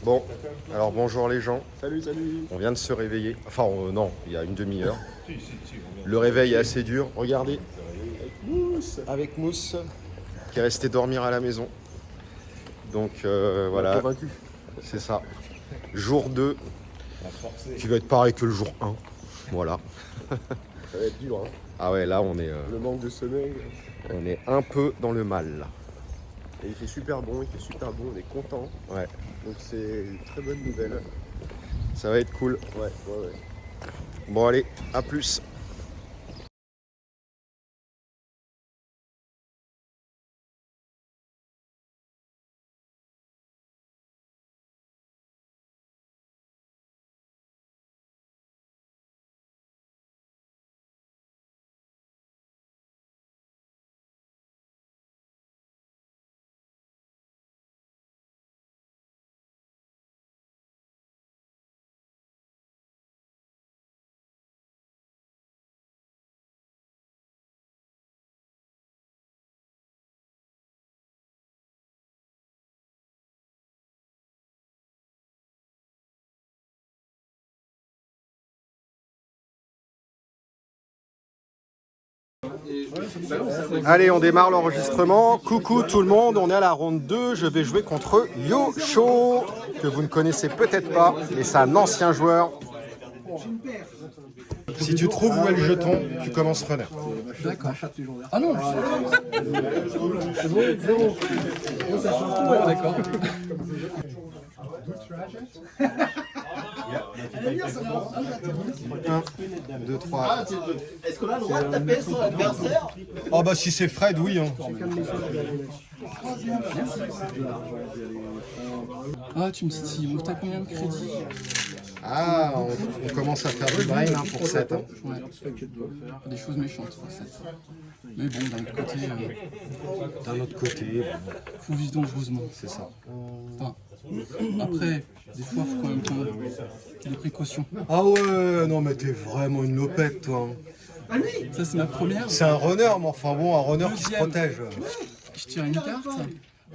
Bon, alors bonjour les gens. Salut, salut. On vient de se réveiller. Enfin, non, il y a une demi-heure. Le réveil est assez dur. Regardez, Mousse. avec Mousse, qui est resté dormir à la maison. Donc voilà, Convaincu. c'est ça. Jour 2, qui va être pareil que le jour 1. Voilà. Ça va être dur, hein. Ah ouais, là on est Le manque de sommeil. un peu dans le mal. Là. Et il fait super bon, on est content. Ouais, Donc c'est une très bonne nouvelle. ça va être cool. Ouais. Bon allez, à plus. Allez, on démarre l'enregistrement. Coucou tout le monde, on est à la ronde 2. Je vais jouer contre Yosho, que vous ne connaissez peut-être pas, mais c'est un ancien joueur. Si tu trouves où est le jeton, tu commences runner. D'accord. Ah non. D'accord. 1, 2, 3. Est-ce qu'on a le droit de taper son adversaire? Oh bah si c'est Fred, oui. Hein. Ah, tu me titilles. T'as combien de crédits? Ah, on commence à faire du brain hein, pour 7. Hein. Ouais. Des choses méchantes, quoi, ça. Mais bon, D'un autre côté, faut vivre dangereusement. c'est ça. Enfin, après, des fois, faut quand même prendre des précautions. Ah ouais, non mais t'es vraiment une lopette toi. Ça, c'est ma première. C'est un runner, mais enfin bon, un runner qui se Deuxième. protège. Je tire une carte.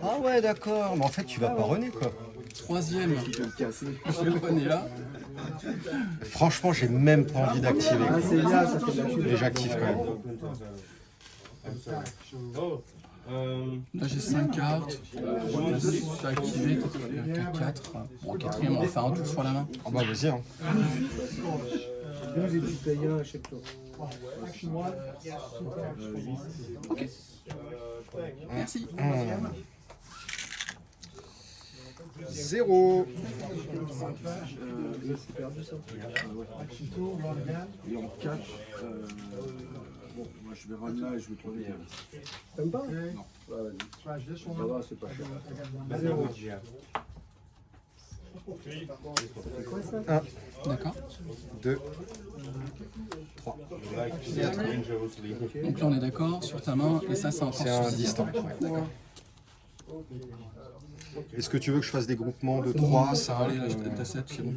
Ah ouais, d'accord, mais en fait tu vas pas runner quoi. Troisième. Je vais le bonnet là. Franchement, j'ai même pas envie d'activer. Mais j'active quand même. Là, j'ai 5 cartes. Je vais activer. 4. Bon, quatrième, on va faire un tour sur la main. Ah bah vas-y. Hein. Ok. Merci. 0. Et en 4, bon, moi je vais run là et je vais trouver. T'aimes pas? Non. Ça va, c'est pas cher. 1, D'accord. 2, 3. Donc là, on est d'accord sur ta main. Et ça, c'est encore C'est un suffisant. distant. Ouais. Est-ce que tu veux que je fasse des groupements de 3, 5 Allez, là, t'as 7, c'est bon.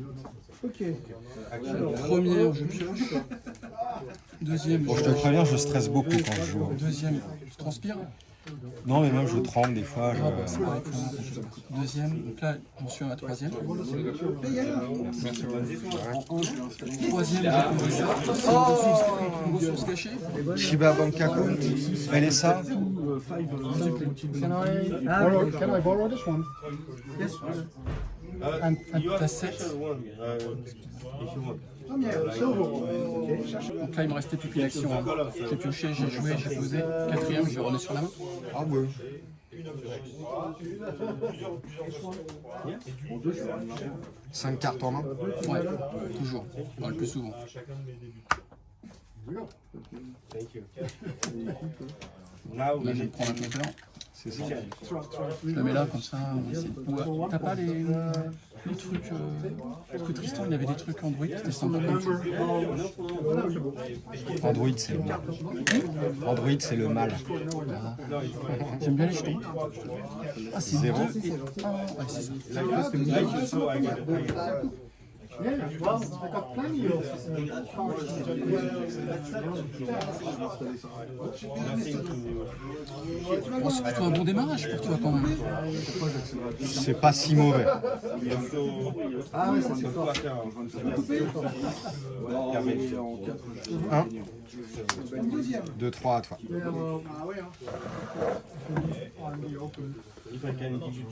Première, je pioche. Deuxième, Bon, je te préviens, je stresse beaucoup quand je joue. Deuxième, je transpire. Non, mais même je tremble des fois. Ah, bah, c'est pareil pour moi. Deuxième, donc là, j'en suis à ma troisième. Troisième, j'ai posé ça. C'est une ressource cachée. Shiba Bank Account, Melissa. Can I borrow this one? T'as 7. Donc là, il me restait plus qu'une action. Hein. J'ai pioché, j'ai joué, j'ai posé. Quatrième, je vais remettre sur la main. Ah ouais. 5 cartes en main. Ouais, toujours. Enfin, le plus souvent. Là, je vais prendre un compteur. C'est ça. Je le mets là, comme ça. Ouais. T'as pas les trucs. Parce que Tristan, il avait des trucs Android qui étaient sympas comme ça. Android, c'est le mal. Android, c'est le mal. J'aime bien les jetons. Ah, c'est 0. 2 et 1. Ouais, c'est ça. Well, I got plenty of cards. Bon, c'est plutôt un bon démarrage pour toi quand même. C'est pas si mauvais. Ah ouais, ça c'est fort. 1, 2, 3 à toi.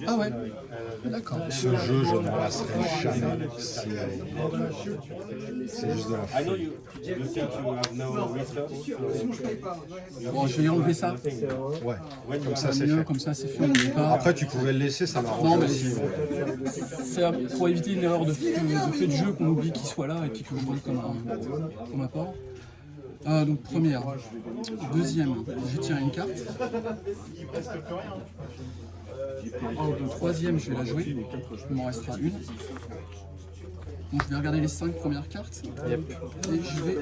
Ah ouais, d'accord. Ce jeu, je ne m'en lasserai jamais. C'est juste de la folie. Bon, je vais y enlever ça. Ouais, comme ça c'est Mieux, fait. comme ça c'est fait, on n'oublie pas. Après, tu pouvais le laisser, ça Non, m'arrange mais aussi. c'est pour éviter une erreur de fait de jeu qu'on oublie qu'il soit là et puis que je vois comme apport. Donc première, deuxième, je tire une carte. Troisième, je vais la jouer. Il m'en restera une. Donc je vais regarder les 5 premières cartes. Et je vais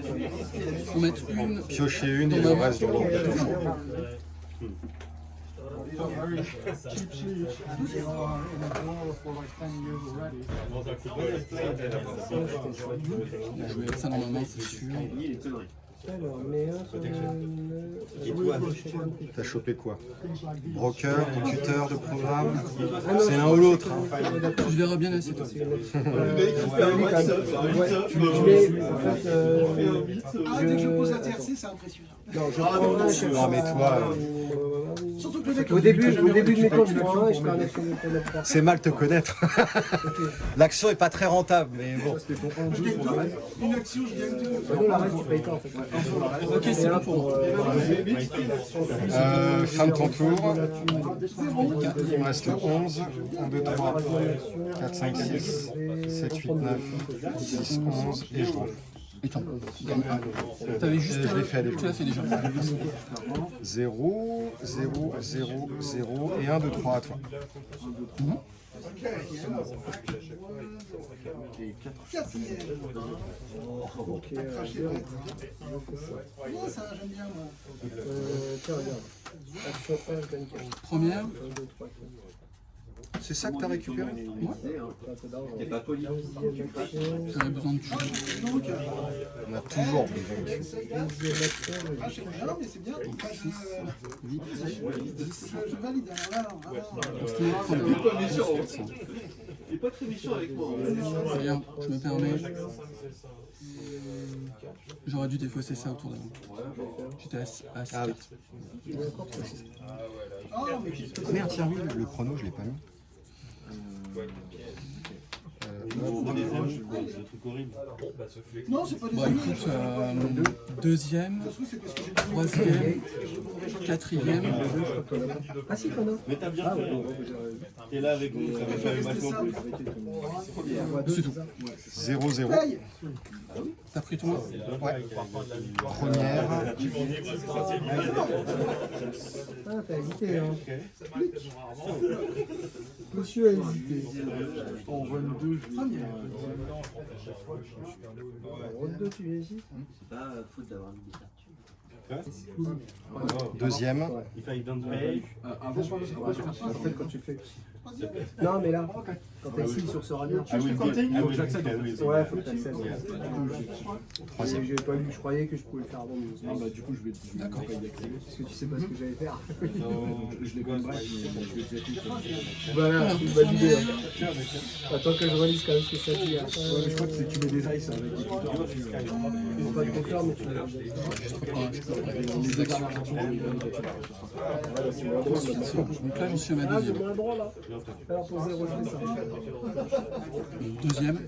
en mettre une. Piocher une et le reste dans l'ordre. Je vais mettre ça dans ma main, c'est sûr. T'as chopé quoi? Broker, tuteur de programme? C'est l'un ou l'autre. Hein. Tu verras bien là, c'est toi. Dès que je pose la TRC, c'est impressionnant. Non mais toi, Surtout que le mec, Au début de mes comptes, je prends un et je fais un action de pour mettre 3. c'est mal te connaître. L'action est pas très rentable, mais bon. une action, je gagne tout. Non, la reste, tu payes pas en fait. Ok, c'est bon pour moi. Fin de ton tour. Il me reste 11. 1, 2, 3, 4, 5, 6, 7, 8, 9, 10, 11 et je drop. Attends, t'avais juste. Je l'ai fait déjà. Tu l'as fait déjà. 0, 0, 0, 0 et 1, 2, 3 à toi. Non, ça, j'aime bien, moi. Tiens, regarde. Action 1, je gagne 15. Première, 1, 2, 3, 4. C'est ça que t'as récupéré? Un peu d'argent. Deuxième action. j'avais besoin de tuer. On a toujours besoin de Deuxième action. Ah, je sais pas, mais c'est bien. Je valide. Alors, C'était la première. il est pas très méchant avec moi. D'ailleurs, je me permets. J'aurais dû défausser ça autour d'avant. J'étais à 6 Ah oui. cartes. Merde, tiens, oui, le chrono, je l'ai pas mis. Non, c'est pas des Bon, amis. écoute, deuxième, troisième, quatrième. Ah si, qu'on a. Mais t'as bien fait. T'es là avec nous, ça me fait vachement plus. C'est tout. 0, 0. T'as pris ton Ouais. Première. Ah, t'as hésité, hein. Monsieur a hésité. En run 2, je vais En route 2, tu hésites. C'est pas faute d'avoir mis des cartes. Deuxième. If I don't pay, avant, En fait, quand tu fais. Non, mais là, quand tu signes sur ce radar, I will get, I will j'accepte. get, ouais, faut que tu acceptes. Troisième. J'ai pas vu, je croyais que je pouvais le faire avant. Mais Non, bah, du coup, je vais D'accord. pas y accéder. parce que tu sais pas ce que j'allais faire. Je l'ai comme break, mais bon, je vais déjà tout. Voilà, c'est une bonne idée. Attends que je relise quand même ce que ça dit. Hein. Ouais, mais je crois que c'est que tu mets des ice avec des tuteurs dessus. Je sais pas de confirmer, mais tu l'as. Les dernières chansons, Donc là, j'en suis à ma Ah, j'ai deuxième. moins droit là. Alors pour 0, je fais ça. Deuxième,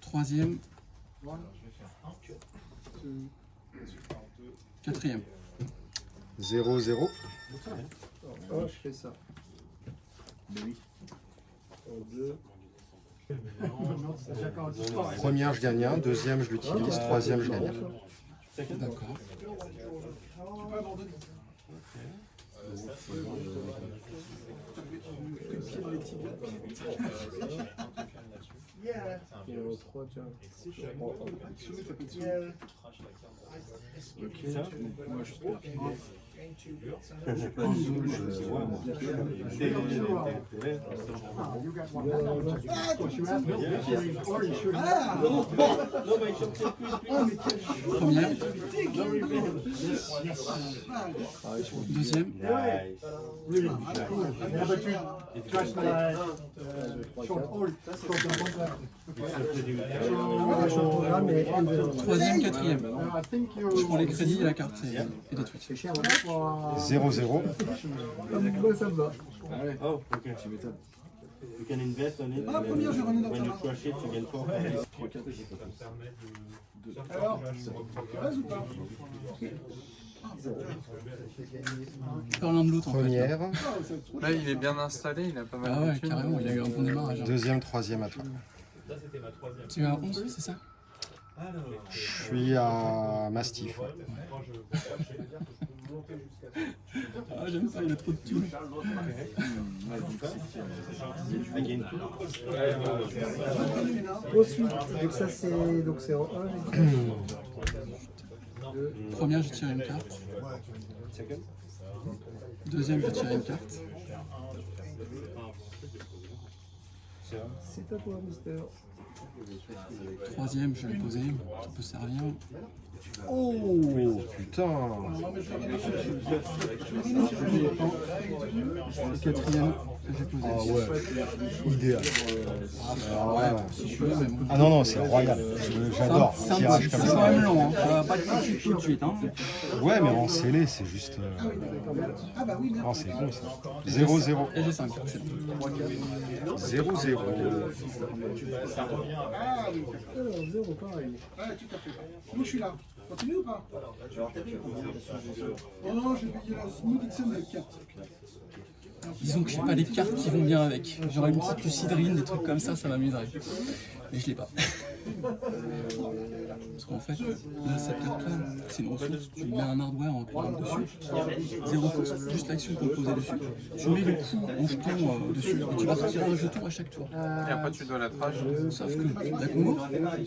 troisième, quatrième. 0, 0. Oh, je fais ça. En 2. Première, je gagne 1. Deuxième, je l'utilise. Troisième, je gagne 1. D'accord. Et en 3, tiens. Ok, donc moi je perds Première. Deuxième. Troisième, quatrième. Je prends les crédits et la carte et des tweets. C'est cher, hein. 0-0. Ça me va. Oh, okay. tu m'étonnes. You can invest on it. Ah, première, je renais dans When ta you main. crush it, you get 4. Alors, tu reste ou pas? Faire l'un de l'autre en fait. Première, Là, il est bien installé, il a pas mal Ah ouais, de thunes. carrément, il a eu un bon démarrage. Hein. deuxième, troisième à toi. Tu es à 11, c'est ça? Je suis à Mastiff. Ouais. Ah, j'aime pas, il a trop de thunes. Ensuite, donc ça c'est en 1. Première, j'ai tiré une carte. Deuxième, j'ai tiré une carte. C'est à toi, Mister. Troisième, je vais poser, ça peut servir. Oh putain. Quatrième, j'ai posé. Ah ouais, idéal. Ouais, si tu veux, mais bon. Ah non, non, c'est royal. J'adore C'est un tirage peu- comme c'est quand ça. même long, hein. Ça va pas être tout de suite. Hein. Ouais, mais en scellé, c'est juste. Non, c'est bon ça. 0-0. Et j'ai 5, c'est bon. 0-0. Alors, 0, pareil. Ouais, tout à fait. Moi, je suis là. Continue ou pas? Oh non, j'ai payé la Smooth XM de 4. Disons que j'ai pas les cartes qui vont bien avec. J'aurais une petite lucidrine, des trucs comme ça m'amuserait. Mais je l'ai pas. Parce qu'en fait, là, cette carte-là, c'est une ressource. Tu mets un hardware en programme dessus. 0 cost, juste l'action pour le poser dessus. Tu mets le coup en jeton dessus et tu vas retirer un jeton à chaque tour. Et après, tu dois la trage. Sauf que la combo,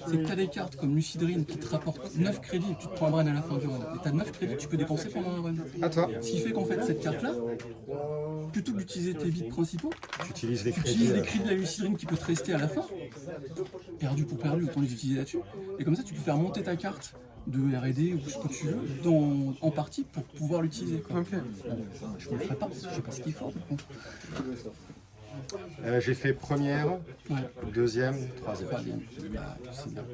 c'est que tu as des cartes comme Lucidrine qui te rapportent 9 crédits et que tu te prends un run à la fin du run. Et tu as 9 crédits que tu peux dépenser pendant un run. À toi. Ce qui fait qu'en fait, cette carte-là, plutôt que d'utiliser tes vides principaux, Tu utilises les tu crédits. utilises les crédits de la Lucidrine qui peut te rester à la fin. Perdu pour perdu, autant les utiliser là-dessus. Et comme ça, tu peux faire monter ta carte de R&D ou ce que tu veux en partie pour pouvoir l'utiliser. Quoi. Ok. Je me le ferai pas parce que je sais pas ce qu'il faut. par contre. J'ai fait première, Ouais. deuxième, troisième. Troisième. Ah, c'est bien.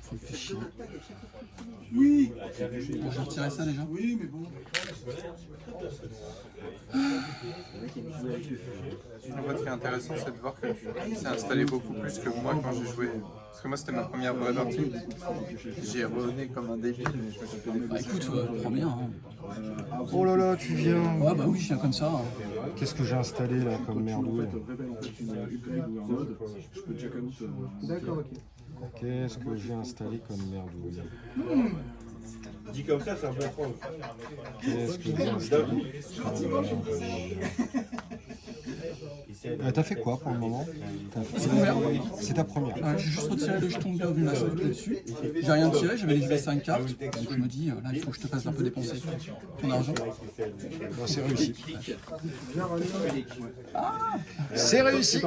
Ça me fait chier. Oui. Bon, je vais retirer ça déjà. Oui, mais bon. En fait, ce qui est intéressant, c'est de voir que tu t'es installé beaucoup plus que moi quand j'ai joué. Parce que moi, c'était ma première vraie partie. J'ai rené comme un débile, mais je me suis fait des Bah écoute, première. Hein. Oh là là, tu viens. Ouais, bah oui, je viens comme ça. Hein. Qu'est-ce que j'ai installé là comme merdouille? révèle en fait une upgrade ou un mode, je peux check out. D'accord, ok. Qu'est-ce que j'ai installé comme merdouille? Dit comme ça me prend. Qu'est-ce que j'ai installé? T'as fait quoi pour le moment? C'est première. C'est ta première. Ouais, j'ai juste retiré le jeton de bienvenue là-dessus. J'ai rien tiré, j'avais les 5 cartes. Donc je me dis, là, il faut que je te fasse un peu dépenser ton argent. Bon, c'est réussi. C'est réussi.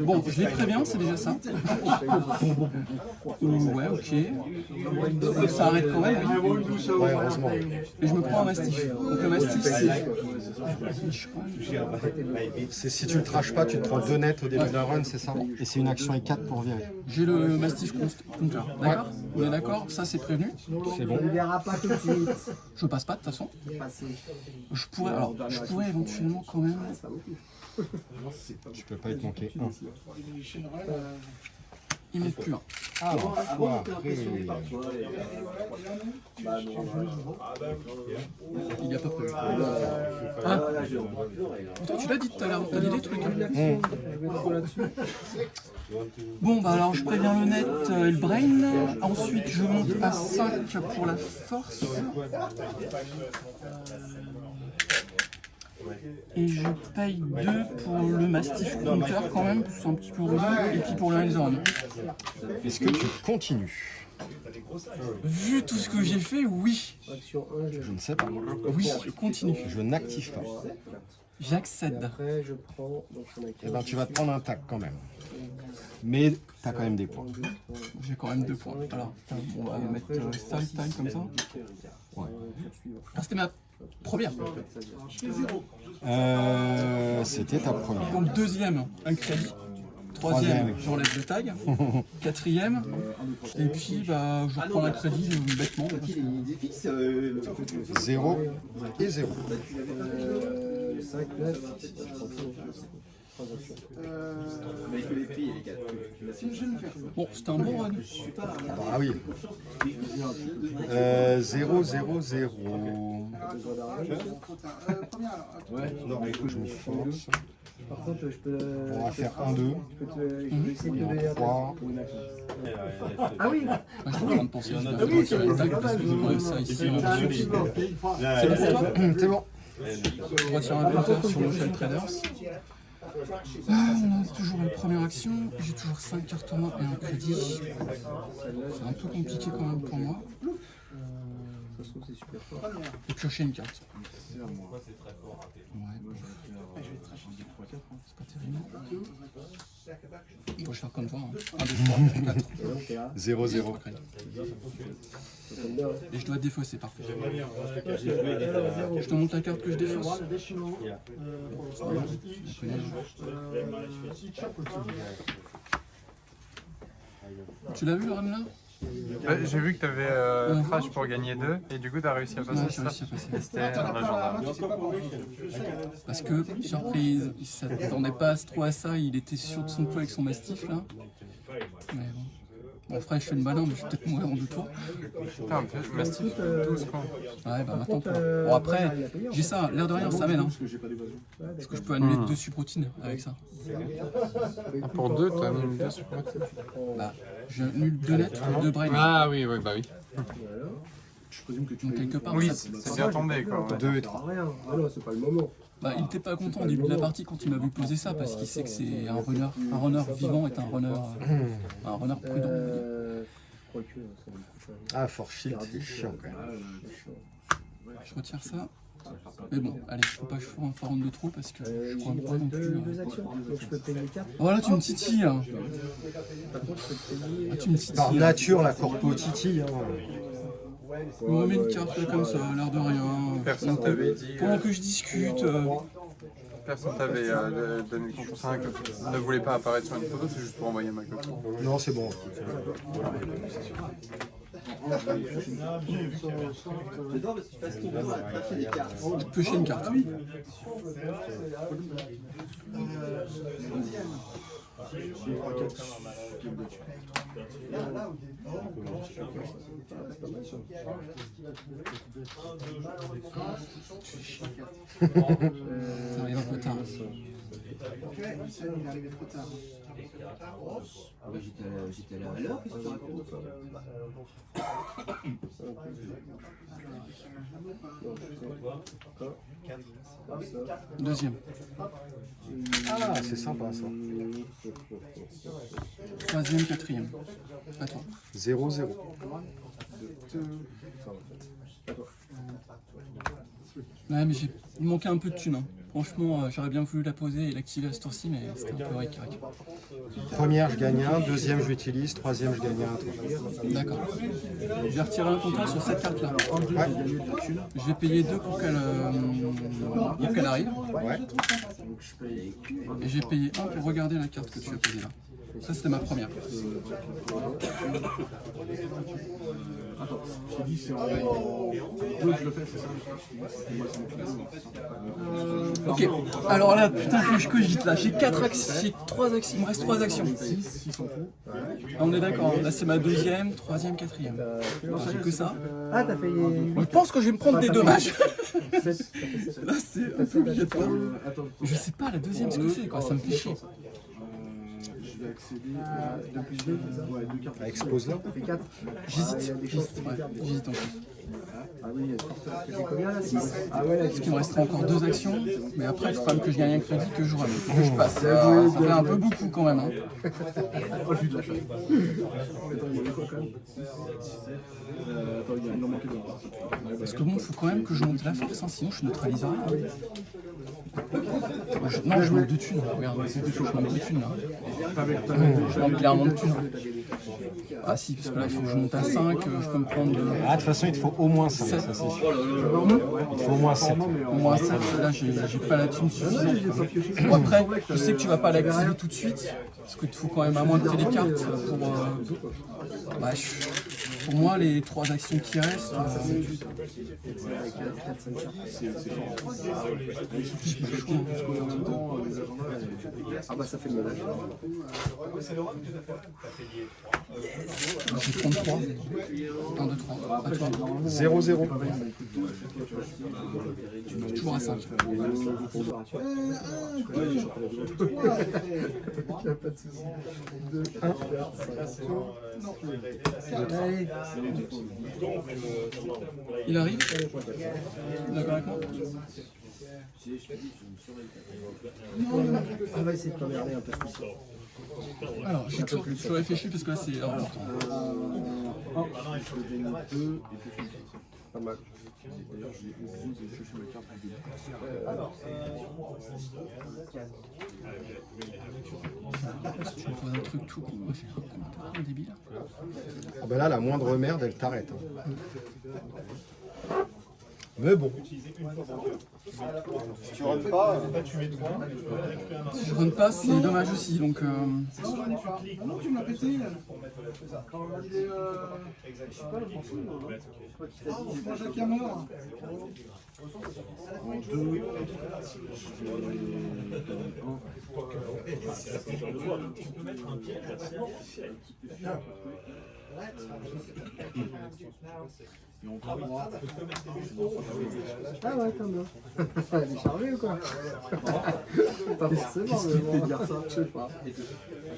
Bon, je les préviens, c'est déjà ça. Ouais, ok. Ça arrête quand même, oui. Ouais, heureusement. Et je me prends un mastif. Donc le mastif, C'est si tu le trashes pas, tu te prends 2 nets au début d'un run, c'est ça? Et c'est une action et 4 pour virer. j'ai le mastif counter. D'accord? On est d'accord? Ça, c'est prévenu. C'est bon. Il verra pas tout de suite. Je passe pas de toute façon. Passer. Je pourrais éventuellement quand même. Tu peux pas y manquer un. Il manque plus un. Ah, Il y a pas prévu. Ah. Pourtant, tu l'as dit tout à l'heure, t'as dit des trucs. Hein. Je vais trop là-dessus. Bon, bah alors je préviens le net et le brain. Ensuite, je monte à 5 pour la force. Et je paye 2 pour le Mastiff Compteur quand même, c'est un petit peu relou, et puis pour le Hands-On. Est-ce que tu continues? Vu tout ce que j'ai fait, oui. Action 1, Je ne sais pas. Oui, je continue. Je n'active pas. J'accède. après je prends. Donc on a Eh ben, tu vas te prendre un tac quand même. Mais tu as quand même des points. J'ai quand même 2 points. Alors, on va mettre style comme ça. Ah, c'était ma première. C'était ta première. Donc deuxième, un crédit. Troisième, j'enlève le tag. Quatrième, et puis bah, je reprends un crédit bêtement. 0 et 0. 5, 9, 6. Je prends tout. 3 actions. Bon, c'était un bon run. Ah oui. 0, 0, 0. Première alors. Non, écoute, je me force. Par contre, je peux. On va faire 1, 2. Je peux essayer de te donner 3. Ah oui. Moi, je suis en train de penser que je vais retirer le tag parce que je vois ça ici en dessous. C'est bon pour toi? C'est bon. Je retire un compteur sur le Shell Traders. Ah, on a toujours la première action, j'ai toujours 5 cartes en main et un crédit. C'est un peu compliqué quand même pour moi. Ça se trouve, c'est super fort. Et piocher une carte. Ouais. C'est pas terrible. Faut faire comme toi. 1, 2, 3, 4. 0, 0. Et je dois défausser, parfait. Je te montre la carte que je défausse. Tu l'as vu le run là? J'ai vu que tu avais trash pour gagner 2 et du coup tu as réussi à passer Ouais, j'ai ça. réussi à passer. Et c'était un gendarme. Parce que, surprise, il s'attendait pas trop à ça, il était sûr de son coup avec son Mastiff là. Mais bon. Bon, après, je fais le malin, mais je vais peut-être mourir en 2 tours. Putain, un peu Mastiff, 12 points. Ouais, bah maintenant, bon, après, j'ai ça, l'air de rien, ça m'aide. Hein. Parce que je peux annuler 2 subroutines avec ça. Pour 2, tu as mis 2 sur quoi? Bah, j'annule 2 lettres et 2 brains. Ah oui, oui, bah oui. Donc, quelque part, Oui, ça, c'est bien tombé quoi. 2 et 3. Rien. Ah non, c'est pas le moment. bah, il était pas content au début de la partie quand il m'a vu poser ça, parce qu'il sait que c'est un runner. Un runner vivant est un runner prudent. Quoique, ça me coûte rien. Ah, Force Shield, c'est chiant quand même. Je retire ça. Mais bon, allez, je peux pas faire de trop parce que je crois Il me pas reste non plus. 2 actions, donc je peux payer 4. Voilà, tu me titilles là. Par contre, je peux te payer. Ah, tu me titilles. Par nature, la corpo titi. Hein. Je me remets une carte là comme ça, l'air de rien. Personne t'avait dit. Pendant que je discute. Personne t'avait donné le conseil que ne voulait pas apparaître sur une photo, c'est juste pour envoyer ma copie. Non, c'est bon. J'adore parce que tu passes ton temps à chercher des cartes. Je peux piocher une carte. Ça arrive un peu tard. Ok, il est arrivé trop tard. Ah bah j'étais à l'heure, qu'est-ce que tu racontes? Deuxième. Ah, c'est sympa ça. Troisième, quatrième. À toi. 0, 0. Ouais, mais il me manquait un peu de thunes. Hein. Franchement, j'aurais bien voulu la poser et l'activer à ce tour-ci, mais c'était un peu ric-rac. Première, je gagne 1. Deuxième, je l'utilise. Troisième, je gagne 1. D'accord. Je vais retirer un compteur sur cette carte-là. Ouais. Je vais payer 2 pour qu'elle arrive. Ouais. Et j'ai payé 1 pour regarder la carte que tu as posée là. Ça, c'était ma première. Ok, alors là, putain, faut que je cogite là. J'ai 4 actions, j'ai 3 actions, il me reste 3 actions. Ah, on est d'accord, là c'est ma deuxième, troisième, quatrième. J'ai que ça. Ah, t'as fait. Je pense que je vais me prendre des dommages. 7. Là, c'est un peu obligatoire. Je sais pas la deuxième ce que c'est, quoi, ça me fait chier. tu vas accéder à 2 plus 2, ouais, 2 cartes. Expose là. Ça fait 4. J'hésite, j'hésite en plus. Ah oui, il y a de fortes chances que j'ai combien là 6. Ah ouais, là, Parce qu'il me restera encore 2 actions, mais après il faut quand même que je gagne un crédit, que je joue que je passe. Ça fait un peu beaucoup quand même. Hein. Oh, j'ai eu de la chance. Attends, il y avait quoi quand même attends, il en manquait deux. Parce que bon, il faut quand même que je monte la force, hein, sinon je neutralise rien. Non, je manque de thunes. Regarde, je manque de thunes là. Je manque clairement de thunes. Ah si, parce que là il faut que je monte à 5, je peux me prendre de... Ah, de toute façon, il te faut au moins 5, ça c'est sûr. Il te faut au moins 7. Au moins 7, là j'ai pas la thune suffisante. Bon, après, je sais que tu vas pas l'activer tout de suite, parce qu'il te faut quand même à moins de des cartes pour... Bah, pour moi, les 3 actions qui restent... Ah bah ça fait le ménage. J'ai 33. 1, 2, 3. À toi. 0-0. Toujours à 5. Allez. Il arrive. D'accord avec moi? On va essayer de pas merder un peu ce coup-ci. Alors, je réfléchis parce que là c'est important. Pas mal. D'ailleurs, j'ai oublié de chercher ma carte du début. Tu me poses un truc tout con. Moi j'ai un commentaire débile. Ah ben là, la moindre merde, elle t'arrête. Hein. Mais bon. Si tu rentres pas, Si je run pas, c'est dommage aussi. Donc, Non, tu m'as pété. Il est. Je sais pas, je m'en fous. Moi, Jacques mort. En 2, et en 3, Ah ouais, quand même. Elle est chargée ou quoi? Pas forcément, qu'est-ce mais qui bon. fait dire ça? Je sais pas. Je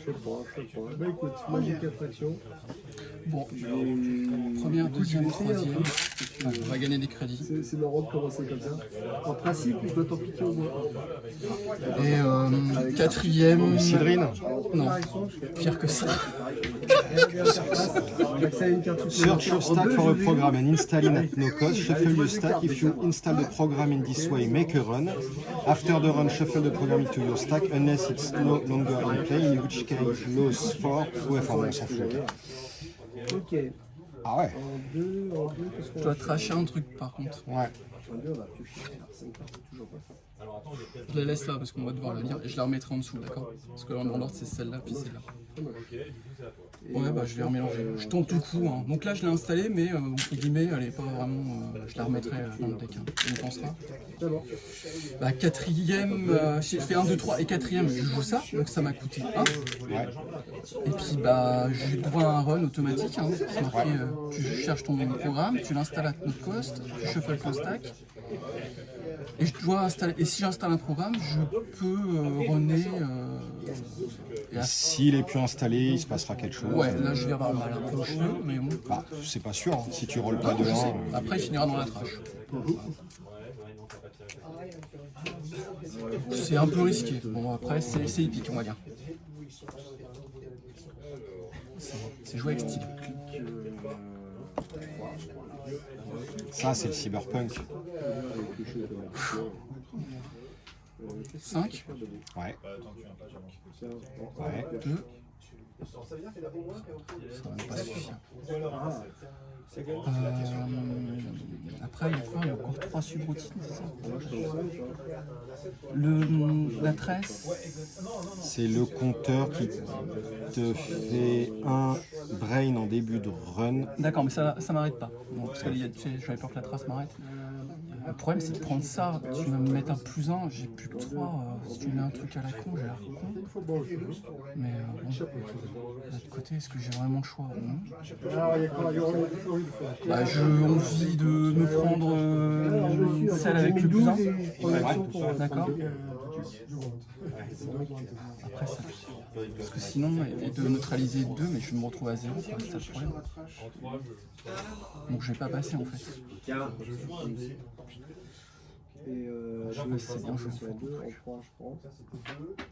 sais pas. Bah écoute, moi j'ai 4 actions. bon, première, deuxième, troisième. On va gagner des crédits. C'est marrant de commencer comme ça. En principe, je dois t'en piquer au moins. Et quatrième. Cydrine. Non, pire que ça. Search your stack for a program and install it at no cost. Shuffle your stack. If you install the program in this way, make a run. After the run, shuffle the program into your stack unless it's no longer in play, in which case lose 4. Ouais, enfin bon, on s'en fout. Ok. Ah ouais. En 2, qu'est-ce Je qu'on dois tracher un truc par contre. Ouais. En 2, on va piocher. 5 cartes, c'est toujours pas ça. Je la laisse là parce qu'on va devoir la lire et je la remettrai en dessous, d'accord? Parce que là, dans l'ordre, c'est celle-là puis celle-là. Ouais, bah je vais remélanger. Je tente tout coup. Hein. Donc là, je l'ai installée, mais entre guillemets, elle est pas vraiment. Je la remettrai dans le deck. Hein. On pensera. D'abord. Bah, quatrième, j'ai fait 1, 2, 3 et quatrième, je joue ça, donc ça m'a coûté 1. Ouais. Et puis bah, je vais voir un run automatique. Hein, c'est marqué, tu cherches ton programme, tu l'installes à no cost, tu shuffles ton stack. Et je dois installer. Et si j'installe un programme, je peux runner. Et S'il est plus installé, il se passera quelque chose. ouais, là je vais avoir mal un peu aux cheveux, mais bon. Bah, c'est pas sûr. Hein. Si tu rolles pas Je sais. de 1. Après, il finira dans la trash. C'est un peu risqué. Bon, après, c'est épique, on va dire. C'est joué avec style. Ça, c'est le cyberpunk. 5, Ouais. Ouais. 2. Ça va même pas suffire. Après, il y a encore 3 subroutines, c'est ça? La tresse, C'est le compteur qui te fait un brain en début de run. d'accord, mais ça m'arrête pas. Bon, parce que j'avais peur que la trace m'arrête. Le problème, c'est de prendre ça, tu vas me mettre un +1, j'ai plus que 3. Si tu mets un truc à la con, j'ai l'air con. Mais bon, de l'autre côté, est-ce que j'ai vraiment le choix? Non. Bah, j'ai envie de me prendre celle avec le +1. D'accord. Après, ça. Parce que sinon, et de neutraliser 2, mais je vais me retrouver à 0, quoi, c'est ça le problème. Donc je vais pas passer en fait. Et Je sais pas si c'est bien joué. en 2, en 3, je prends.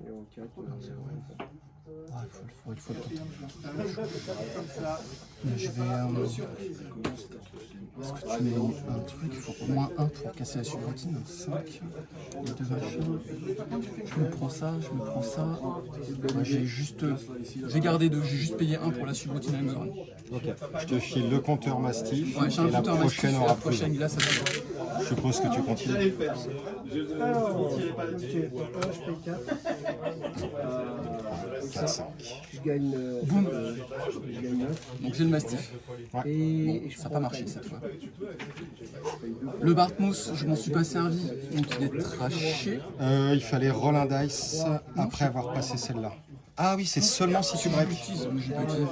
Et en 4, Ah, il faut le temps. Mais je vais... Est-ce que tu mets un truc, il faut au moins 1 pour casser la subroutine, 5, et 2 machins. Je me prends ça. Ouais, je vais garder 2, j'ai juste payé 1 pour la subroutine à Emerald. Ok. Je te file le compteur Mastif Ouais, j'ai un et la compteur prochaine Mastif, aura la plus. prochaine glace, ça va. Je suppose que tu continues. alors, ok, 1, je paye 4. 5. Je gagne, Boum. je gagne 9. Donc j'ai le mastif. Et Bon, je ça n'a prends pas marché cette fois. Le Bartmouth, je m'en suis pas servi, donc il est traché. Il fallait roll un dice après avoir passé celle-là. Ah oui, c'est seulement si tu break. J'utilise, mais j'ai pas utilisé.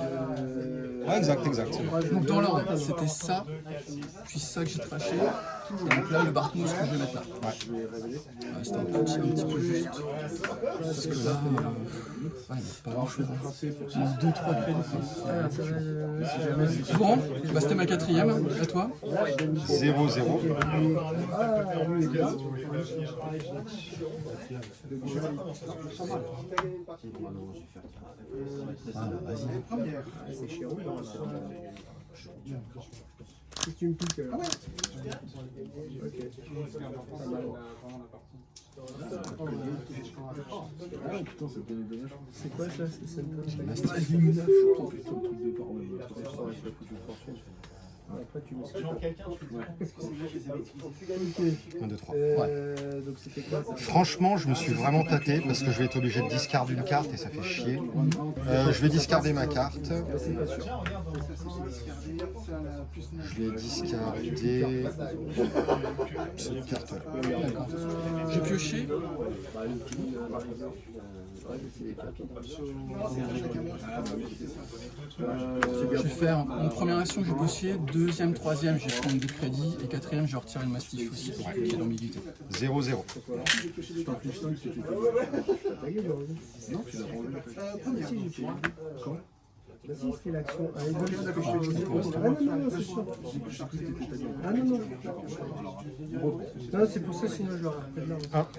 Ouais, exact. Donc dans l'ordre, c'était ça, puis ça que j'ai traché. Et donc là, le Bartmouth que je vais mettre là. Ouais, c'était un petit peu juste. Parce que là, ouais, il n'y a pas grand chose. 2-3 crédits. Bon, bah, c'était ma 4ème, à toi. 0-0. C'est chiant. Si tu me piques. Ok. Pas mal. Ah putain, ça donne des dommages. C'est quoi ça? C'est celle-là? Oh putain, le truc de part, ouais, le truc de part, il faut foutre une fortune. Après, tu me Ouais. 1, 2, 3. Donc c'était quoi ça? Franchement, je me suis vraiment tâté parce que je vais être obligé de discarder une carte et ça fait chier. Je vais discarder ma carte. C'est pas sûr. Je vais discarder cette carte-là. D'accord. J'ai pioché. Je vais faire mon première action, je vais bosser. Deuxième, troisième, je vais prendre des crédits. Et quatrième, je vais retirer le mastif aussi pour qu'il y ait l'ambiguïté. 0-0. Je t'inflige 5 si tu fais. Ta gueule, Jordan. Non, tu l'as renlevé. Si, j'ai fait. Quand? Bah si, je fais l'action. Ah non, non, c'est sûr. Ah non, non. Non, c'est pour ça, sinon je l'aurais repris de là.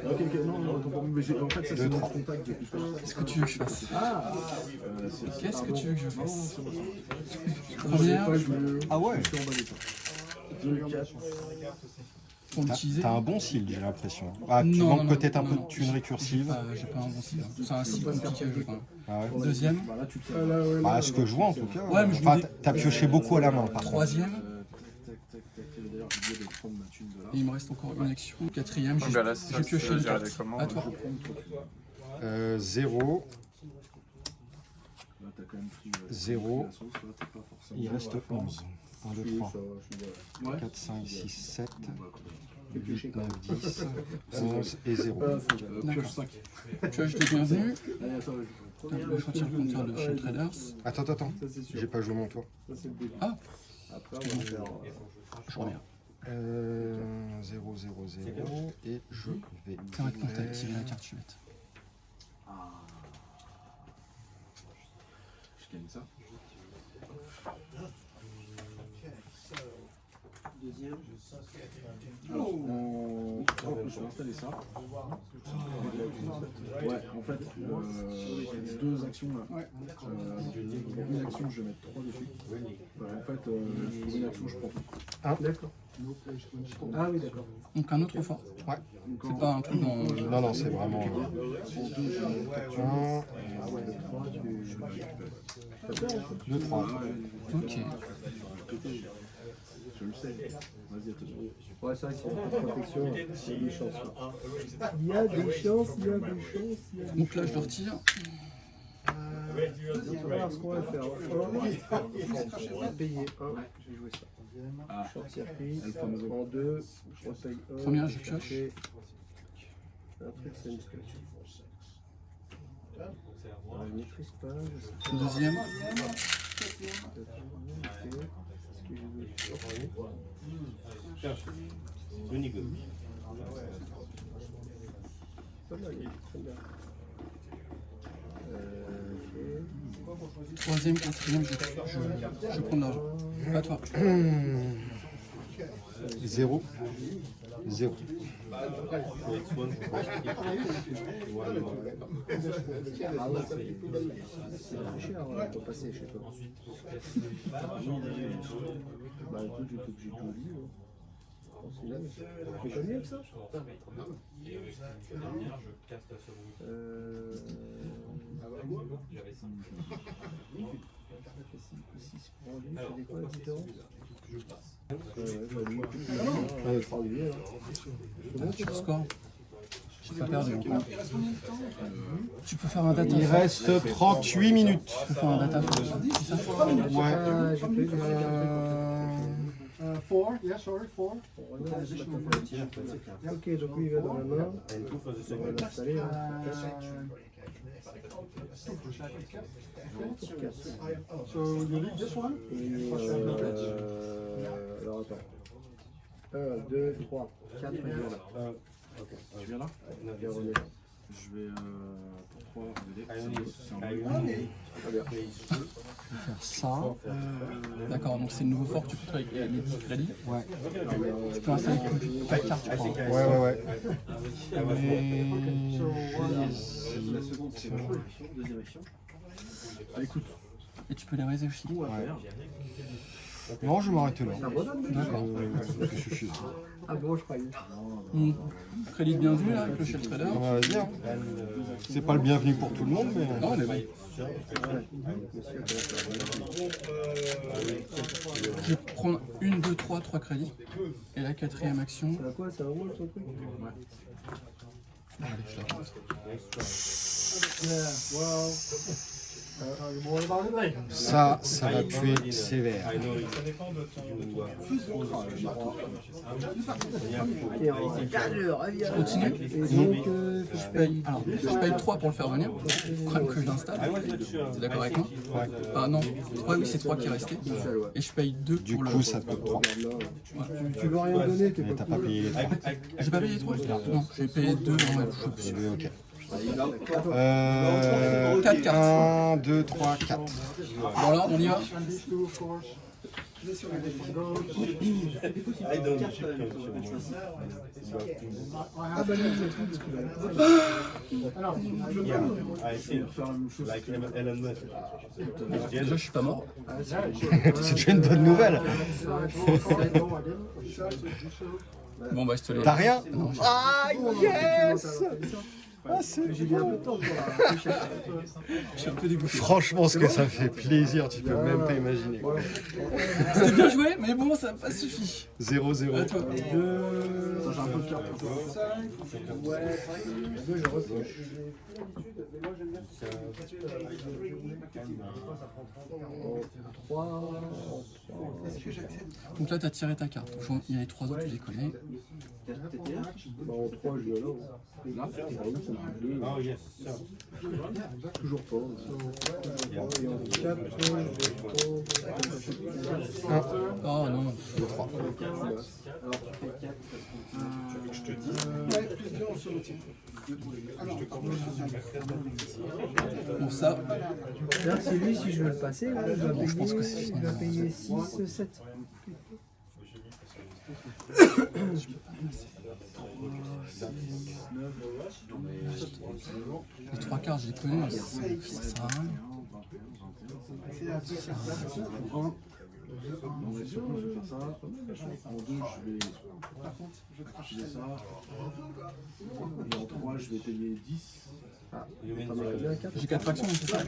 Ok, non, attends, mais en fait, ça c'est notre contact depuis tout à l'heure. Qu'est-ce que tu veux que je fasse? C'est- Qu'est-ce que tu veux que je fasse? Première, Première, Ah ouais. je suis emballé. 2, 4. pour l'utiliser. T'as un bon seal, j'ai l'impression. Ah, tu Non, manques non, peut-être un non, peu non. de thunes récursives. J'ai pas un bon style. C'est un style compliqué à jouer quand même. Ah ouais. Deuxième, Bah là, tu te fais. Ah là, ouais, Bah, là, ce que je vois en tout cas. Ouais, mais je Enfin, me dis- t'as pioché beaucoup à la main par contre. troisième, D'ailleurs, j'ai oublié de prendre ma thune de là. et il me reste encore une action. Quatrième, Donc, là, ça, j'ai pioché une gérer carte. les commandes. À toi. 0, Là, t'as quand même pris. 0. la sauce, là, t'es pas forcément. Il reste 11. 1, 2, 3, Ouais. 4, 5, 6, 7, j'ai pioché 8, quand 9, 10, 11 et 0. Pioche 5. Tu vois, je t'ai bienvenu. Allez, attends, Je retire le compteur de chez Traders. Attends. Ça, c'est sûr. J'ai pas joué mon tour. Ça, c'est le début. Ah, Après, on va faire. je reviens. 0, 0, 0. Et je vais. C'est vrai que quand t'as activé la carte, tu mets. je gagne ça. Deuxième. Alors, je vais installer ça. Ouais, en fait, j'ai 2 actions là. Une action, je vais mettre 3 dessus. En fait, pour une action, je prends tout. D'accord. Ah oui, d'accord. Donc un autre fort. Ouais. C'est pas un truc dans. Non, c'est vraiment. 1, Ah ouais, 3, tu. 2, 3. Ok. Je le sais. Vas-y, attention. Ouais, c'est vrai que c'est une petite protection. Il y a des chances. Il y a des chances, il y a des chances. Il y a des Donc là, je le retire. chances. Donc, on va voir ce qu'on va faire. On va payer 1. Je vais jouer ça. Ah, Short circuit. elle fait En 2. Je repaye 1. Première, je pioche. Un truc, c'est une scratch. Je ne maîtrise pas. Je sais pas. Deuxième. Unique. Pas mal, très bien. Troisième, quatrième, je prends de l'argent. Pas toi. 0. 0. C'est cher pour passer, je sais pas. Bah écoute, j'étais obligé de jouer. C'est là, mais c'est mieux que ça. C'est quoi la différence? Tu score. J'ai pas perdu encore. Tu peux faire un data. Il reste 38 minutes. Tu peux faire un data. C'est ça? Ouais. J'ai pas eu Four, yeah, sorry, four. Ok, donc lui il va dans la main. On va l'installer. So you leave this one? Alors attends. 1, 2, 3, 4, il vient là. Tu viens là? Viens revenir. Je vais pour 3 regarder. Faire ça. D'accord, donc c'est le nouveau fort que tu peux faire avec les 10 crédits. Ouais. Tu peux installer pas de carte, je crois. Ouais. La seconde, c'est la deuxième action. Ah, écoute, Et tu peux les raiser aussi. Non, je vais m'arrêter là. D'accord. Ça suffit. Ah bon, je croyais. Crédit bien vu là avec le shell trader. Vas-y, hein. C'est pas le bienvenu pour tout le monde, mais. Non, elle est bonne. Je vais prendre 1, 2, 3, 3 crédits. Et la quatrième action. C'est à quoi? C'est un rôle ton truc? Allez, je la compte. Ça va puer sévère. Je continue. Je paye 3 pour le faire venir. Crème que je l'installe. T'es d'accord avec moi? Ah non, 3, oui, c'est 3 qui est resté. Et je paye 2 Du pour le. coup, ça te coûte 3. Tu veux rien donner, t'es Mais pas t'as pas payé les 3. J'ai pas payé 3? Non, j'ai payé 2 en ma bouche. Ok. 4 cartes. 1, 2, 3, 4. Bon là, on y va. Ah bah lui, il est tout. Déjà, je suis pas mort. C'est déjà une bonne nouvelle. Bon, bah, je te l'ai. T'as rien? Non, j'ai- Ah, yes! Ah, J'ai mis un peu de temps pour la je suis un peu dégoûté. Franchement, ce que ça me fait plaisir, tu peux même pas imaginer. C'était bien joué, mais bon, ça n'a pas suffi. 0-0. À toi. j'ai un peu de carte. Donc là, t'as tiré ta carte. Donc, il y a les 3 autres, tu les connais. Bah, en 3, je vais là. Là, c'est deux. Oh yes. Toujours pas. Et en 4, je vais prendre. Oh non. Bon, ça, Là, c'est lui, si je veux le passer, là, il doit Bon, je pense que payer, c'est il doit payer 6, 7. les 3 cartes, je les connais, mais ça sert à rien. On est sûr que je vais faire ça. En 2, je vais ça. Et en 3, je vais payer 10. J'ai 4 actions, c'est ça?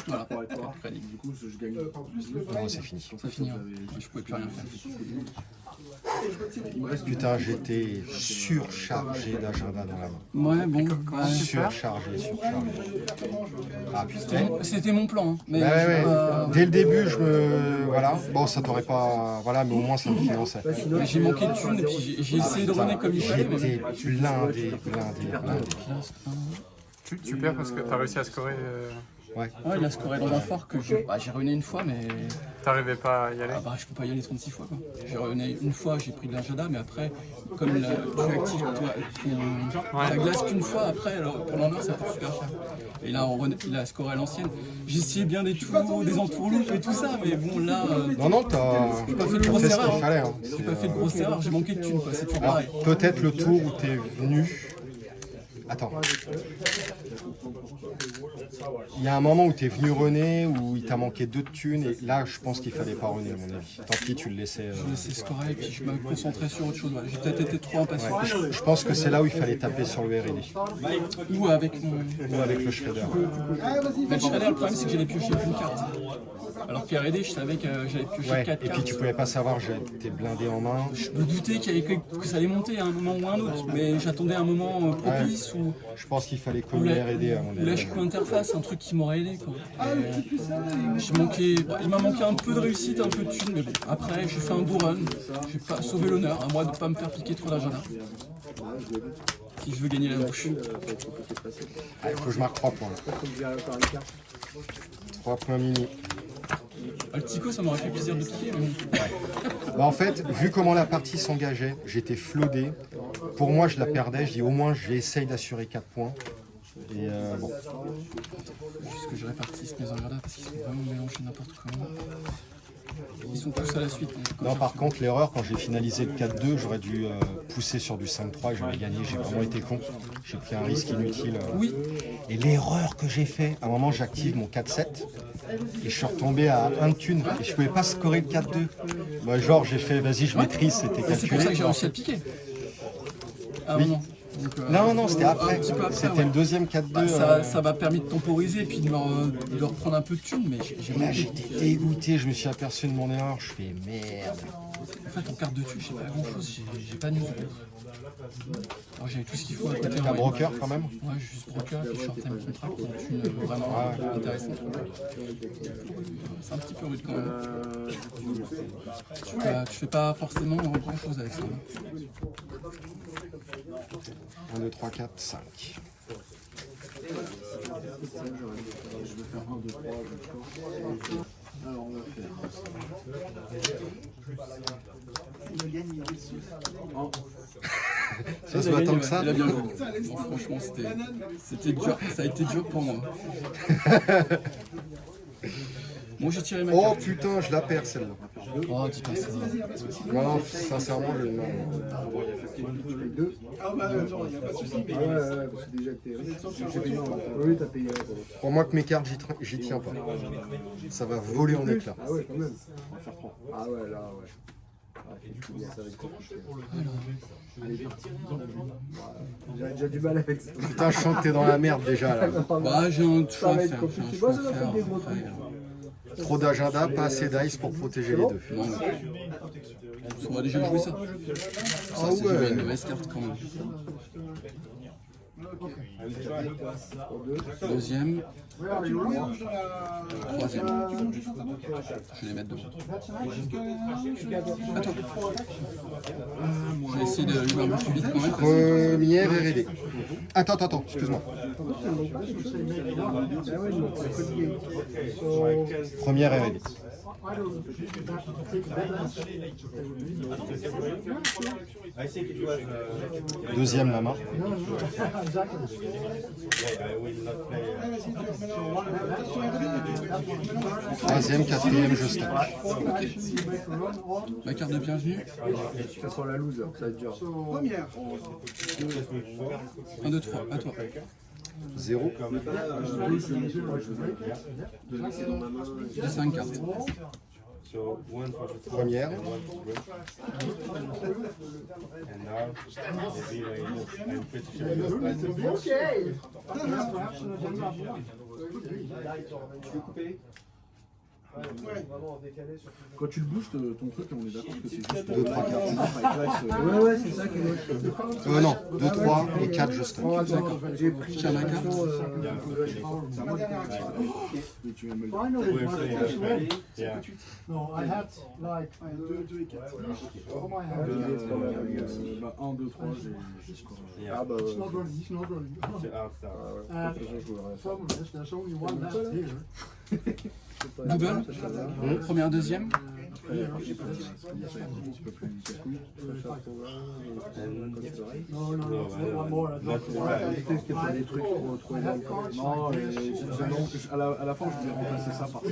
Voilà, Pour être toi. crédit. Du coup, je gagne. Non, c'est fini. Ça finit, ouais. Je pouvais plus rien faire. Putain, j'étais surchargé d'agenda dans la main. Ouais, bon, ouais. Surchargé. Ah putain. C'était mon plan, hein. Mais Ouais. j'ai Dès le début, je me. Voilà. Bon, ça t'aurait pas. Voilà, mais au moins ça me finançait. mais j'ai manqué de thunes et puis j'ai essayé de runner comme il fallait. Mais... J'étais blindé. Tu perds parce que t'as réussi à scorer. Ouais. Ouais, il a scoré dans un fort que j'ai runné une fois, mais T'arrivais pas à y aller. ah bah, je peux pas y aller 36 fois. Quoi. J'ai runné une fois, j'ai pris de l'agenda, mais après, comme tu actives ta glace qu'une fois, après, alors, pour le lendemain, ça coûte super cher. Et là, il a scoré à l'ancienne. J'ai essayé bien des entourloupes et tout ça, mais bon, là, Non, t'as j'ai pas fait de t'as grosse fait ce erreur. qu'il fallait. Hein. J'ai pas fait de grosse erreur, j'ai manqué de thunes, quoi. C'est toujours Alors, pareil. peut-être le tour où t'es venu. Attends. Il y a un moment où t'es venu René, où il t'a manqué 2 de thunes, et là, je pense qu'il fallait pas René, à mon avis. Tant pis, tu le laissais. Je laissais scorer et puis je me concentrais sur autre chose. Voilà. J'ai peut-être été trop impatient. Je pense que c'est là où il fallait taper sur le R&D. Ou avec mon. Ou avec le shredder. Mais le shredder, le problème, c'est que j'allais piocher qu'une carte. Alors que R&D, je savais que j'allais piocher Ouais, 4 et puis cartes. tu pouvais pas savoir, t'es blindé en main. Je me doutais que ça allait monter à un moment ou à un autre, mais j'attendais un moment propice ou Je pense qu'il fallait coller le R&D à mon ou la avis. interface, un truc qui m'aurait aidé, quoi. Il m'a manqué un peu de réussite, un peu de thune, mais bon. Après, j'ai fait un beau run. J'ai pas sauvé l'honneur, à moi de pas me faire piquer trop d'agenda. Si je veux gagner la manche. Il faut que je marque 3 points. 3 points mini. Le Tico, ça m'aurait fait plaisir de piquer, mais bon. Bah en fait, vu comment la partie s'engageait, j'étais flodé. Pour moi, je la perdais. Je dis au moins, j'essaye d'assurer 4 points. Et bon. Juste que je répartisse mes agendas parce qu'ils sont vraiment mélangés n'importe comment. Ils sont tous à la suite. Donc, Non, par contre, l'erreur, quand j'ai finalisé le 4-2, j'aurais dû pousser sur du 5-3 et j'aurais gagné. J'ai vraiment été con. J'ai pris un risque inutile. Oui. Et l'erreur que j'ai fait, à un moment, j'active mon 4-7 et je suis retombé à 1 de thune et je pouvais pas scorer le 4-2. Bah, genre, j'ai fait, vas-y, je maîtrise, c'était C'est pour ça que calculé. j'ai réussi à le piquer. À un Oui. moment. Donc, Non, c'était un après. petit peu après, C'était ouais. le deuxième 4-2. Bah, ça m'a permis de temporiser et puis de leur reprendre un peu de thunes, mais j'ai Et là, manqué. j'étais dégoûté, je me suis aperçu de mon erreur. Je fais merde. En fait, en carte de thunes, j'ai pas grand chose, j'ai pas de news. Alors, j'avais tout ce qu'il faut à côté. T'as un broker quand même? Ouais, juste broker et short time contract, qui est une vraiment intéressante. C'est un petit peu rude quand même. Tu fais pas forcément grand chose avec ça. 1, 2, 3, 4, 5. Je vais faire 1, 2, 3, alors on va faire. Ça se voit tant que ça? Il a bien joué. Bon, franchement, c'était dur. Ça a été dur pour moi. Moi, j'ai tiré ma Oh carte. putain, je la perds celle-là. Oh, dis pas ça. Non, sincèrement, je. non. Ah bah non, il n'y a pas de souci. Ah ouais, parce que déjà que t'es. J'ai payé. Oui, t'as payé. Pour moi que mes cartes, j'y tiens pas. Ça va voler en éclats. Ah ouais, quand même. On va faire 3. Ah ouais, là, ouais. Ça va être compliqué. J'ai déjà du mal avec ça. Putain, je sens que t'es dans la merde déjà là. Bah, j'ai un choix à va être faire. compliqué. J'ai un choix Moi, ça à va faire. faire des gros Après, Trop d'agenda, pas assez d'ice pour protéger les deux. non, on a déjà joué ça. Ça, c'est jamais une mauvaise carte quand même. Deuxième, troisième. Je vais les mettre devant. Attends. Je vais essayer de jouer un peu plus vite quand même. Première R&D. Attends, excuse-moi. Première R&D. Deuxième la main. Troisième, quatrième, je stack. Ma carte de bienvenue. Ça sent la loose, ça va être dur. Première. 1, 2, 3, à toi. 0. J'ai 5 cartes. Première. Quand tu le boostes, ton truc, on est d'accord que c'est juste 2, 3, 4. Ouais, c'est ça qui est moche. Non, 2, 3 et 4, je stack. J'ai pris Tiens ma carte. et tu viens de me le dire. No, I had like 2 et 4. Bah 1, 2, 3, j'ai scoré. Ah bah it's not running, it's not running. And problem is there's only one left here. Double. Première, deuxième. Après, les petits, c'est un petit peu plus casse-couille. Peut-être qu'il y a des trucs pour trouver là. Non, à la fin, je voulais remplacer ça par ça.